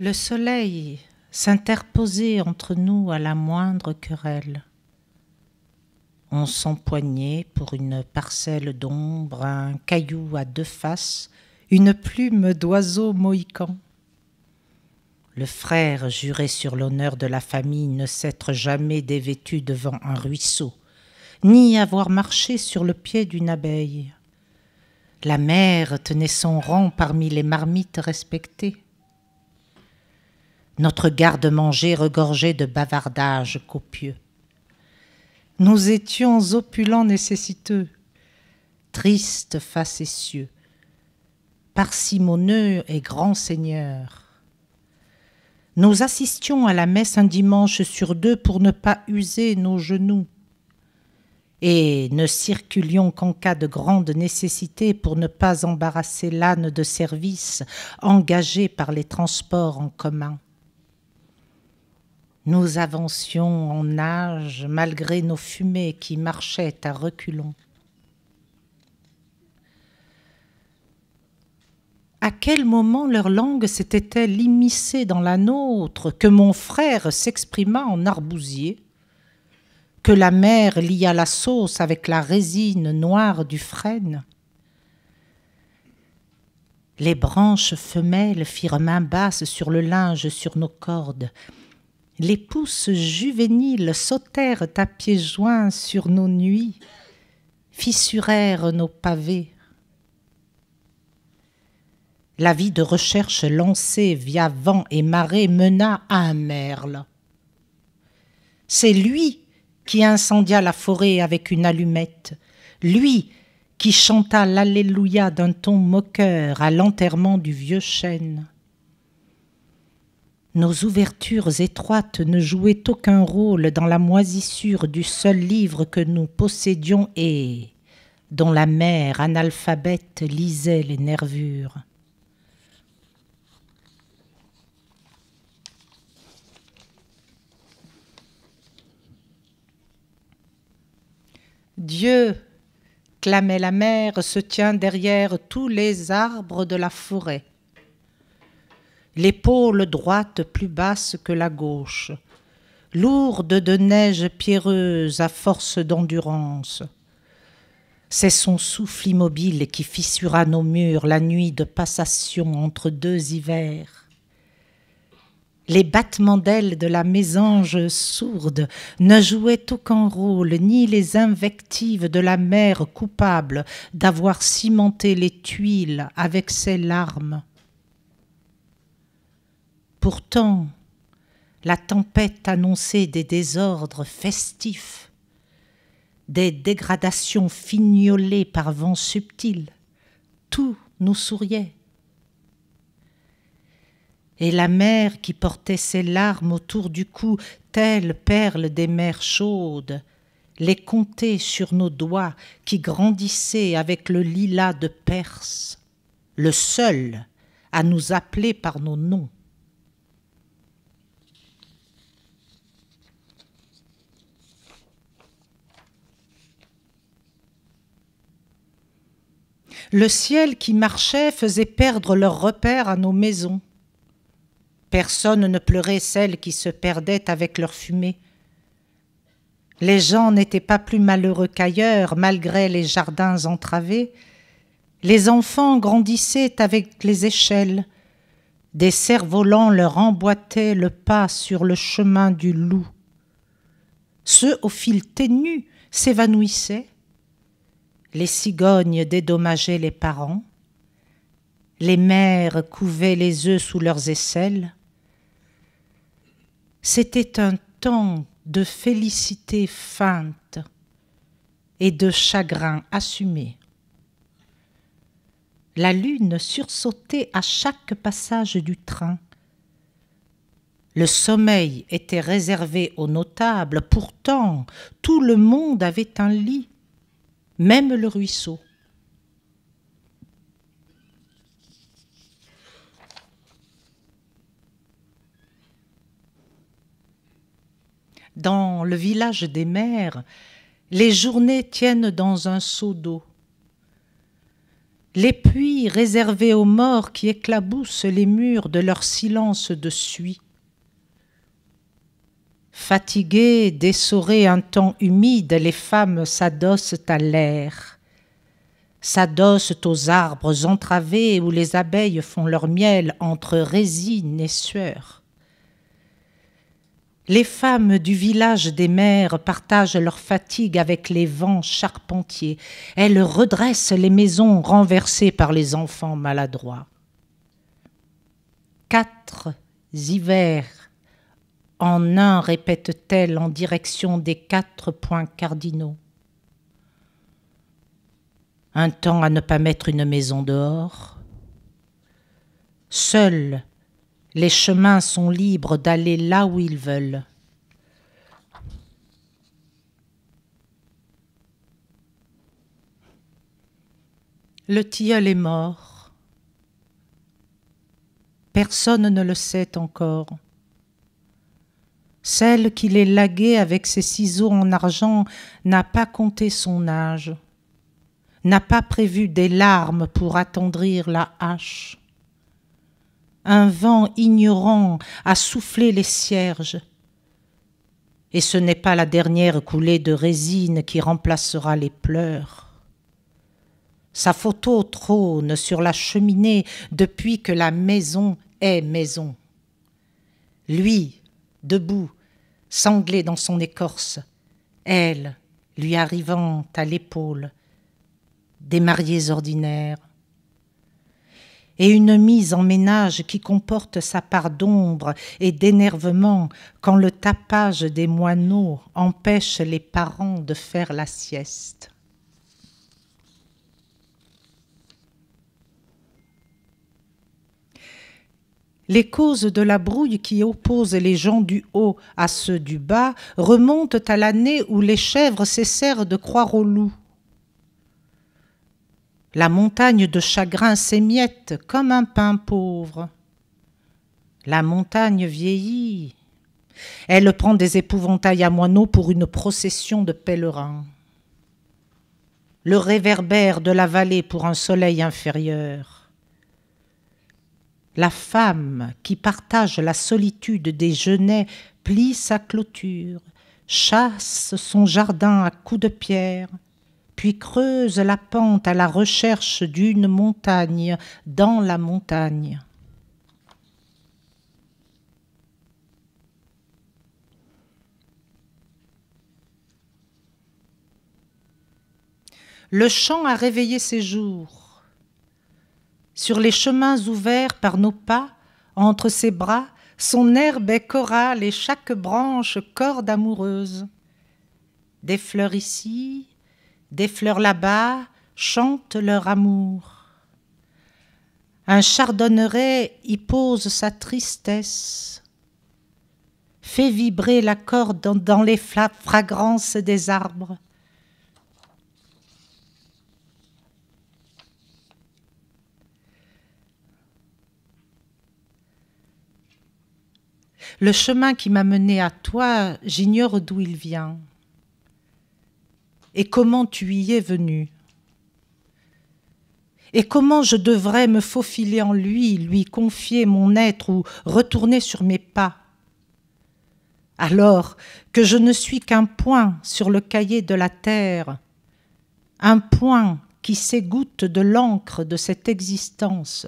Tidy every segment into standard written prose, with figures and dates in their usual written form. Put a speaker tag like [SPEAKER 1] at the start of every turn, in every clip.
[SPEAKER 1] Le soleil s'interposait entre nous à la moindre querelle. On s'empoignait pour une parcelle d'ombre, un caillou à deux faces, une plume d'oiseau mohican. Le frère jurait sur l'honneur de la famille ne s'être jamais dévêtu devant un ruisseau, ni avoir marché sur le pied d'une abeille. La mère tenait son rang parmi les marmites respectées. Notre garde-manger regorgeait de bavardages copieux. Nous étions opulents nécessiteux, tristes facétieux, parcimonieux et grands seigneurs. Nous assistions à la messe un dimanche sur deux pour ne pas user nos genoux, et ne circulions qu'en cas de grande nécessité pour ne pas embarrasser l'âne de service engagé par les transports en commun. Nous avancions en nage malgré nos fumées qui marchaient à reculons. À quel moment leur langue s'était-elle immiscée dans la nôtre, que mon frère s'exprima en arbousier, que la mer lia la sauce avec la résine noire du frêne? Les branches femelles firent main basse sur le linge sur nos cordes. Les pousses juvéniles sautèrent à pieds joints sur nos nuits, fissurèrent nos pavés. La vie de recherche lancée via vent et marée mena à un merle. C'est lui qui incendia la forêt avec une allumette, lui qui chanta l'alléluia d'un ton moqueur à l'enterrement du vieux chêne. Nos ouvertures étroites ne jouaient aucun rôle dans la moisissure du seul livre que nous possédions et dont la mère analphabète lisait les nervures. Dieu, clamait la mère, se tient derrière tous les arbres de la forêt. L'épaule droite plus basse que la gauche, lourde de neige pierreuse à force d'endurance. C'est son souffle immobile qui fissura nos murs la nuit de passation entre deux hivers. Les battements d'ailes de la mésange sourde ne jouaient aucun rôle, ni les invectives de la mère coupable d'avoir cimenté les tuiles avec ses larmes. Pourtant, la tempête annonçait des désordres festifs, des dégradations fignolées par vent subtil. Tout nous souriait. Et la mer qui portait ses larmes autour du cou, telle perle des mers chaudes, les comptait sur nos doigts qui grandissaient avec le lilas de Perse, le seul à nous appeler par nos noms. Le ciel qui marchait faisait perdre leurs repères à nos maisons. Personne ne pleurait celles qui se perdaient avec leur fumée. Les gens n'étaient pas plus malheureux qu'ailleurs, malgré les jardins entravés. Les enfants grandissaient avec les échelles. Des cerfs-volants leur emboîtaient le pas sur le chemin du loup. Ceux au fil ténu s'évanouissaient. Les cigognes dédommageaient les parents. Les mères couvaient les œufs sous leurs aisselles. C'était un temps de félicité feinte et de chagrin assumé. La lune sursautait à chaque passage du train. Le sommeil était réservé aux notables, pourtant tout le monde avait un lit, même le ruisseau. Dans le village des mères, les journées tiennent dans un seau d'eau. les puits réservés aux morts qui éclaboussent les murs de leur silence de suie. Fatiguées d'essorer un temps humide, les femmes s'adossent à l'air, s'adossent aux arbres entravés où les abeilles font leur miel entre résine et sueur. Les femmes du village des mers partagent leur fatigue avec les vents charpentiers. Elles redressent les maisons renversées par les enfants maladroits. 4 hivers en un, répète-t-elle en direction des 4 points cardinaux. Un temps à ne pas mettre une maison dehors. Seuls les chemins sont libres d'aller là où ils veulent. Le tilleul est mort. Personne ne le sait encore. Celle qui l'ait lagué avec ses ciseaux en argent n'a pas compté son âge, n'a pas prévu des larmes pour attendrir la hache. Un vent ignorant a soufflé les cierges, et ce n'est pas la dernière coulée de résine qui remplacera les pleurs. Sa photo trône sur la cheminée depuis que la maison est maison. Lui, debout, sanglé dans son écorce, elle, lui arrivant à l'épaule, des mariés ordinaires, et une mise en ménage qui comporte sa part d'ombre et d'énervement quand le tapage des moineaux empêche les parents de faire la sieste. Les causes de la brouille qui oppose les gens du haut à ceux du bas remontent à l'année où les chèvres cessèrent de croire aux loups. La montagne de chagrin s'émiette comme un pain pauvre. La montagne vieillit. Elle prend des épouvantails à moineaux pour une procession de pèlerins. Le réverbère de la vallée pour un soleil inférieur. La femme qui partage la solitude des genêts plie sa clôture, chasse son jardin à coups de pierre, puis creuse la pente à la recherche d'une montagne dans la montagne. Le chant a réveillé ses jours. Sur les chemins ouverts par nos pas, entre ses bras, son herbe est chorale et chaque branche corde amoureuse. Des fleurs ici, des fleurs là-bas chantent leur amour. Un chardonneret y pose sa tristesse, fait vibrer la corde dans les fragrances des arbres. Le chemin qui m'a mené à toi, j'ignore d'où il vient. Et comment tu y es venu? Et comment je devrais me faufiler en lui, lui confier mon être ou retourner sur mes pas? Alors que je ne suis qu'un point sur le cahier de la terre, un point qui s'égoutte de l'encre de cette existence.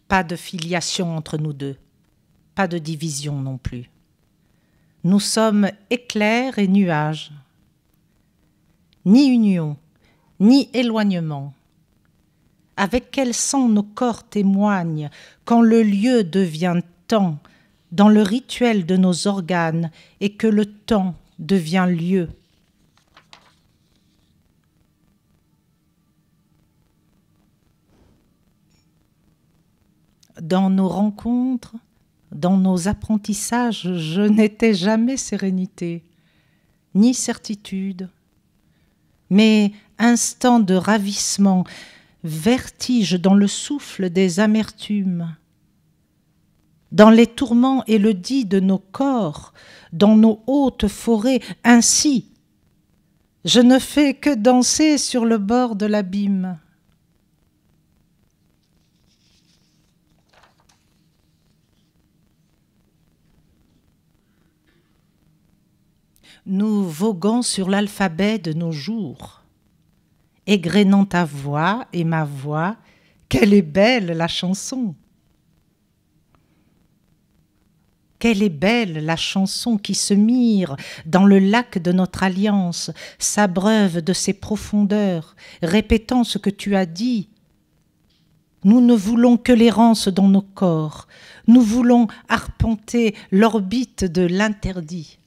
[SPEAKER 1] Pas de filiation entre nous deux, pas de division non plus. Nous sommes éclairs et nuages. Ni union, ni éloignement. Avec quel sang nos corps témoignent quand le lieu devient temps dans le rituel de nos organes et que le temps devient lieu. Dans nos rencontres, dans nos apprentissages, je n'étais jamais sérénité, ni certitude, mais instant de ravissement, vertige dans le souffle des amertumes, dans les tourments élodie de nos corps, dans nos hautes forêts, ainsi, je ne fais que danser sur le bord de l'abîme. Nous voguons sur l'alphabet de nos jours, égrénant ta voix et ma voix, quelle est belle la chanson! Quelle est belle la chanson qui se mire dans le lac de notre alliance, s'abreuve de ses profondeurs, répétant ce que tu as dit. Nous ne voulons que l'errance dans nos corps, nous voulons arpenter l'orbite de l'interdit.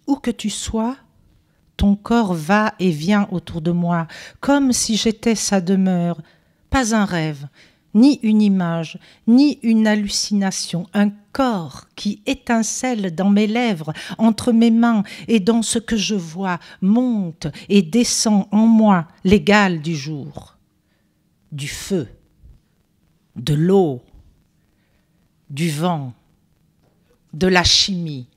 [SPEAKER 1] Où que tu sois, ton corps va et vient autour de moi, comme si j'étais sa demeure. Pas un rêve, ni une image, ni une hallucination, un corps qui étincelle dans mes lèvres, entre mes mains et dans ce que je vois, monte et descend en moi l'égal du jour, du feu, de l'eau, du vent, de la chimie.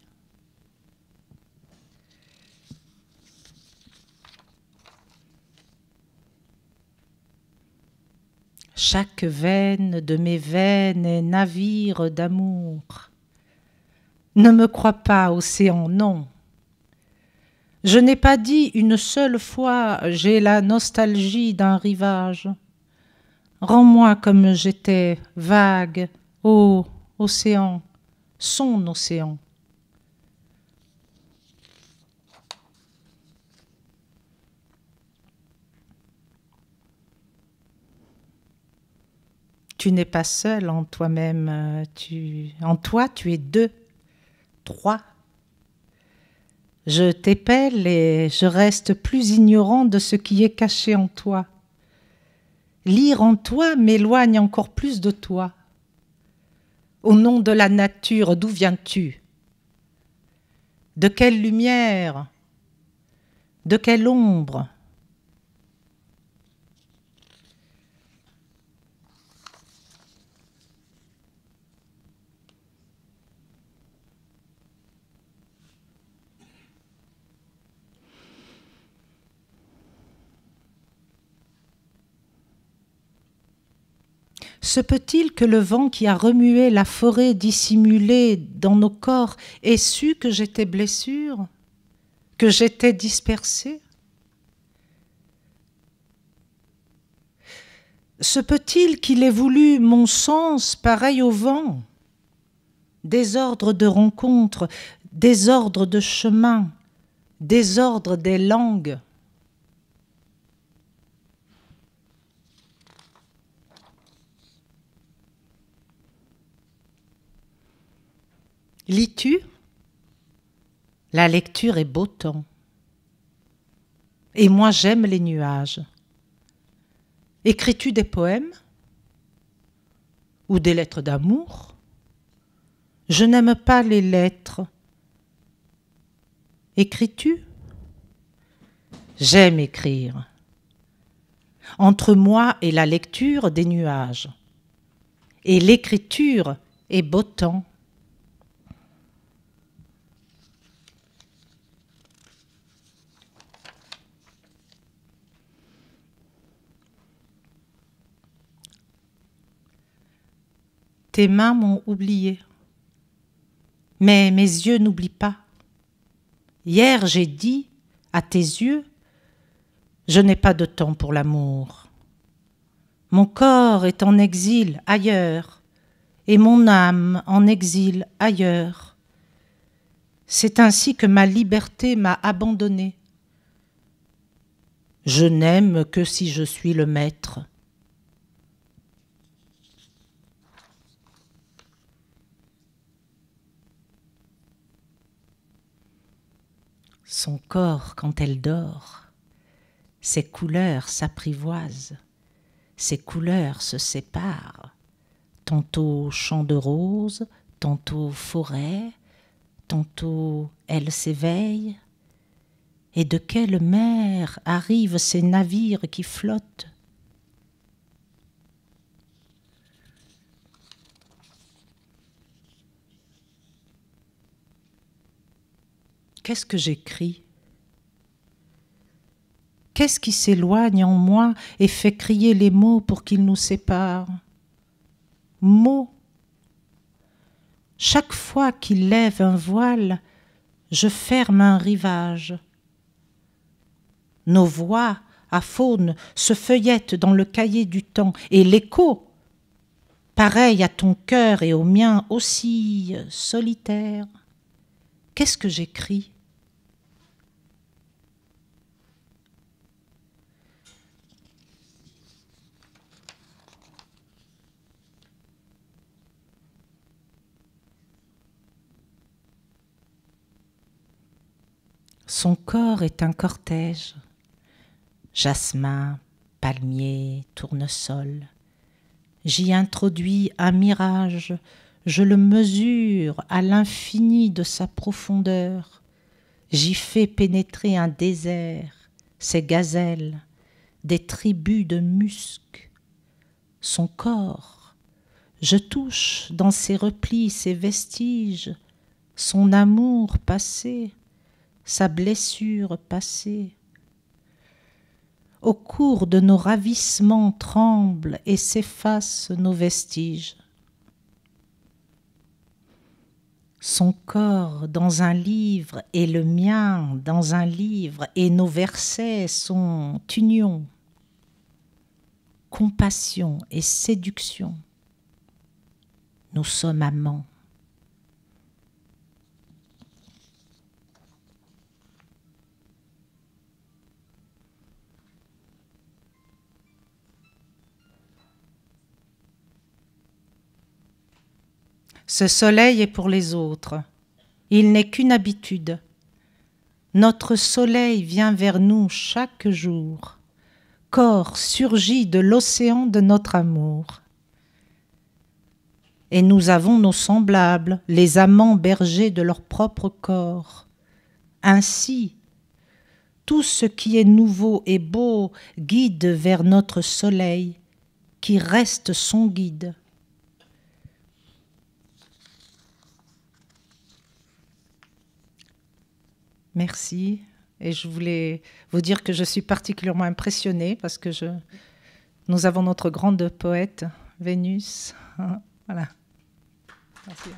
[SPEAKER 1] Chaque veine de mes veines est navire d'amour. Ne me crois pas, océan, non. Je n'ai pas dit une seule fois « j'ai la nostalgie d'un rivage ». Rends-moi comme j'étais, vague, ô océan, son océan. Tu n'es pas seul en toi-même, en toi tu es deux, trois. Je t'épelle et je reste plus ignorant de ce qui est caché en toi. Lire en toi m'éloigne encore plus de toi. Au nom de la nature, d'où viens-tu? De quelle lumière? De quelle ombre? Se peut-il que le vent qui a remué la forêt dissimulée dans nos corps ait su que j'étais blessure, que j'étais dispersée? Se peut-il qu'il ait voulu mon sens pareil au vent? Désordre de rencontres, désordre de chemin, désordre des langues. Lis-tu? La lecture est beau temps. Et moi j'aime les nuages. Écris-tu des poèmes? Ou des lettres d'amour? Je n'aime pas les lettres. Écris-tu? J'aime écrire. Entre moi et la lecture des nuages. Et l'écriture est beau temps. Tes mains m'ont oublié, mais mes yeux n'oublient pas. Hier j'ai dit à tes yeux, je n'ai pas de temps pour l'amour. Mon corps est en exil ailleurs, et mon âme en exil ailleurs. C'est ainsi que ma liberté m'a abandonnée. Je n'aime que si je suis le maître. Son corps, quand elle dort, ses couleurs s'apprivoisent, ses couleurs se séparent, tantôt champ de roses, tantôt forêt, tantôt elle s'éveille, Et de quelle mer arrivent ces navires qui flottent? Qu'est-ce que j'écris? Qu'est-ce qui s'éloigne en moi et fait crier les mots pour qu'ils nous séparent? Mots. Chaque fois qu'il lève un voile, je ferme un rivage. Nos voix à faune se feuillettent dans le cahier du temps, et l'écho, pareil à ton cœur et au mien, aussi solitaire. Qu'est-ce que j'écris? Son corps est un cortège. Jasmin, palmier, tournesol. J'y introduis un mirage, je le mesure à l'infini de sa profondeur. J'y fais pénétrer un désert, ses gazelles, des tribus de musc. Son corps, je touche dans ses replis, ses vestiges, son amour passé, sa blessure passée. Au cours de nos ravissements tremblent et s'effacent nos vestiges. Son corps dans un livre et le mien dans un livre, et nos versets sont union, compassion et séduction. Nous sommes amants. Ce soleil est pour les autres. Il n'est qu'une habitude. Notre soleil vient vers nous chaque jour. Corps surgit de l'océan de notre amour. Et nous avons nos semblables, les amants bergers de leur propre corps. Ainsi, tout ce qui est nouveau et beau guide vers notre soleil, qui reste son guide. Merci. Et je voulais vous dire que je suis particulièrement impressionnée parce que nous avons notre grande poète, Vénus. Voilà. Merci.